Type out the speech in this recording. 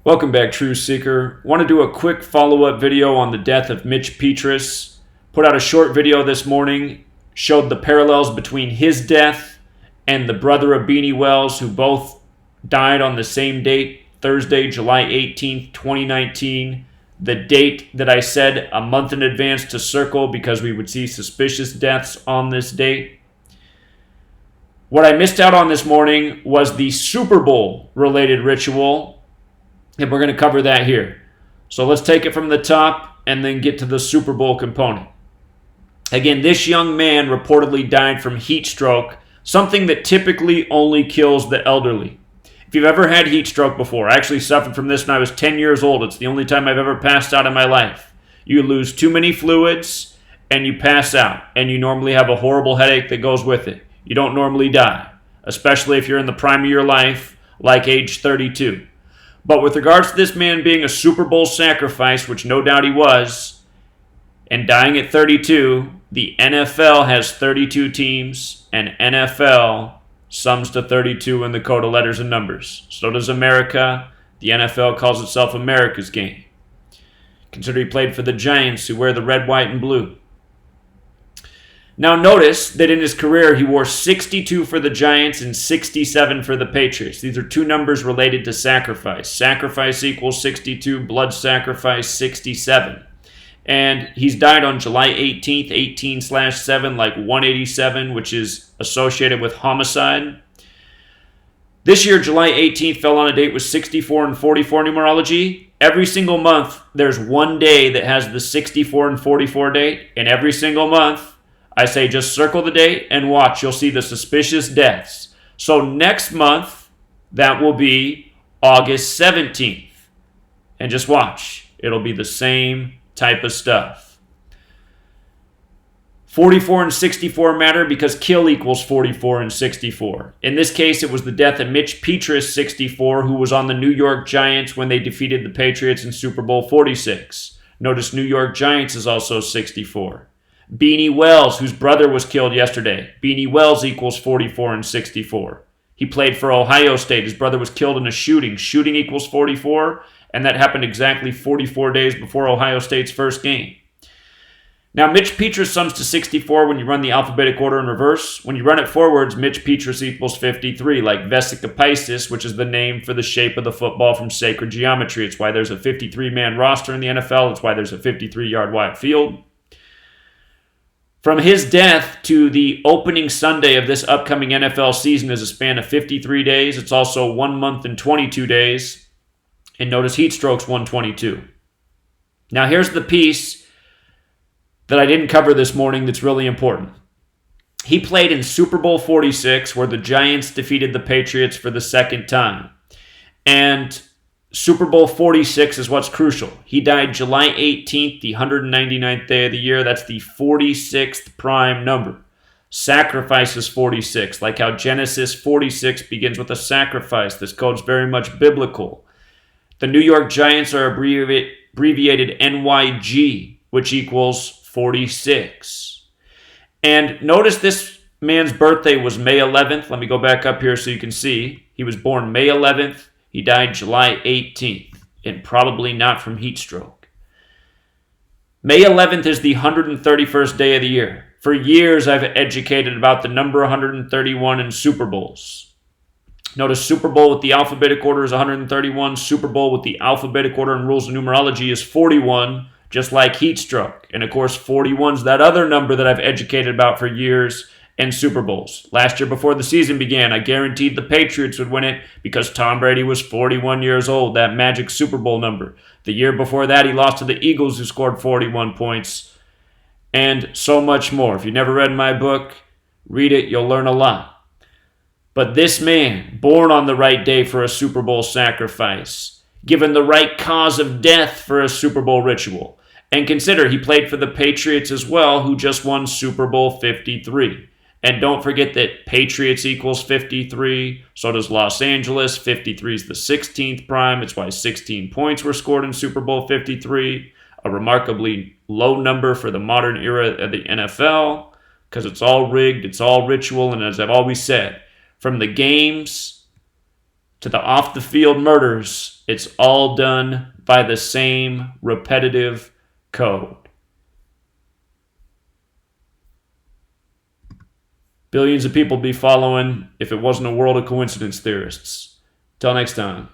Welcome back, Truth Seeker. Want to do a quick follow-up video on the death of Mitch Petrus. Put out a short video this morning, showed the parallels between his death and the brother of Beanie Wells, who both died on the same date, Thursday, July 18th, 2019. The date that I said a month in advance to circle because we would see suspicious deaths on this date. What I missed out on this morning was the Super Bowl related ritual, and we're going to cover that here. So let's take it from the top and then get to the Super Bowl component. Again, this young man reportedly died from heat stroke, something that typically only kills the elderly. If you've ever had heat stroke before, I actually suffered from this when I was 10 years old. It's the only time I've ever passed out in my life. You lose too many fluids and you pass out, and you normally have a horrible headache that goes with it. You don't normally die, especially if you're in the prime of your life, like age 32. But with regards to this man being a Super Bowl sacrifice, which no doubt he was, and dying at 32, the NFL has 32 teams, and NFL sums to 32 in the code of letters and numbers. So does America. The NFL calls itself America's game. Consider he played for the Giants, who wear the red, white, and blue. Now notice that in his career he wore 62 for the Giants and 67 for the Patriots. These are two numbers related to sacrifice. Sacrifice equals 62, blood sacrifice 67. And he's died on July 18th, 18/7, like 187, which is associated with homicide. This year, July 18th fell on a date with 64 and 44 numerology. Every single month, there's one day that has the 64 and 44 date, and every single month, I say just circle the date and watch. You'll see the suspicious deaths. So next month, that will be August 17th. And just watch. It'll be the same type of stuff. 44 and 64 matter because kill equals 44 and 64. In this case, it was the death of Mitch Petrus, 64, who was on the New York Giants when they defeated the Patriots in Super Bowl 46. Notice New York Giants is also 64. Beanie Wells, whose brother was killed yesterday. Beanie Wells equals 44 and 64. He played for Ohio State. His brother was killed in a shooting. Shooting equals 44, and that happened exactly 44 days before Ohio State's first game. Now, Mitch Petrus sums to 64 when you run the alphabetic order in reverse. When you run it forwards, Mitch Petrus equals 53, like Vesica Piscis, which is the name for the shape of the football from sacred geometry. It's why there's a 53-man roster in the NFL. It's why there's a 53-yard wide field. From his death to the opening Sunday of this upcoming NFL season is a span of 53 days. It's also 1 month and 22 days. And notice heat stroke's 122. Now here's the piece that I didn't cover this morning that's really important. He played in Super Bowl 46, where the Giants defeated the Patriots for the second time. And Super Bowl 46 is what's crucial. He died July 18th, the 199th day of the year. That's the 46th prime number. Sacrifice is 46, like how Genesis 46 begins with a sacrifice. This code's very much biblical. The New York Giants are abbreviated NYG, which equals 46. And notice this man's birthday was May 11th. Let me go back up here so you can see. He was born May 11th. He died July 18th, and probably not from heat stroke. May 11th is the 131st day of the year. For years, I've educated about the number 131 in Super Bowls. Notice Super Bowl with the alphabetic order is 131. Super Bowl with the alphabetic order and rules of numerology is 41, just like heat stroke. And of course, 41 is that other number that I've educated about for years and Super Bowls. Last year before the season began, I guaranteed the Patriots would win it because Tom Brady was 41 years old, that magic Super Bowl number. The year before that, he lost to the Eagles, who scored 41 points, and so much more. If you've never read my book, read it. You'll learn a lot. But this man, born on the right day for a Super Bowl sacrifice, given the right cause of death for a Super Bowl ritual, and consider he played for the Patriots as well, who just won Super Bowl 53. And don't forget that Patriots equals 53, so does Los Angeles. 53 is the 16th prime. It's why 16 points were scored in Super Bowl 53, a remarkably low number for the modern era of the NFL, because it's all rigged, it's all ritual, and as I've always said, from the games to the off-the-field murders, it's all done by the same repetitive code. Billions of people would be following if it wasn't a world of coincidence theorists. Till next time.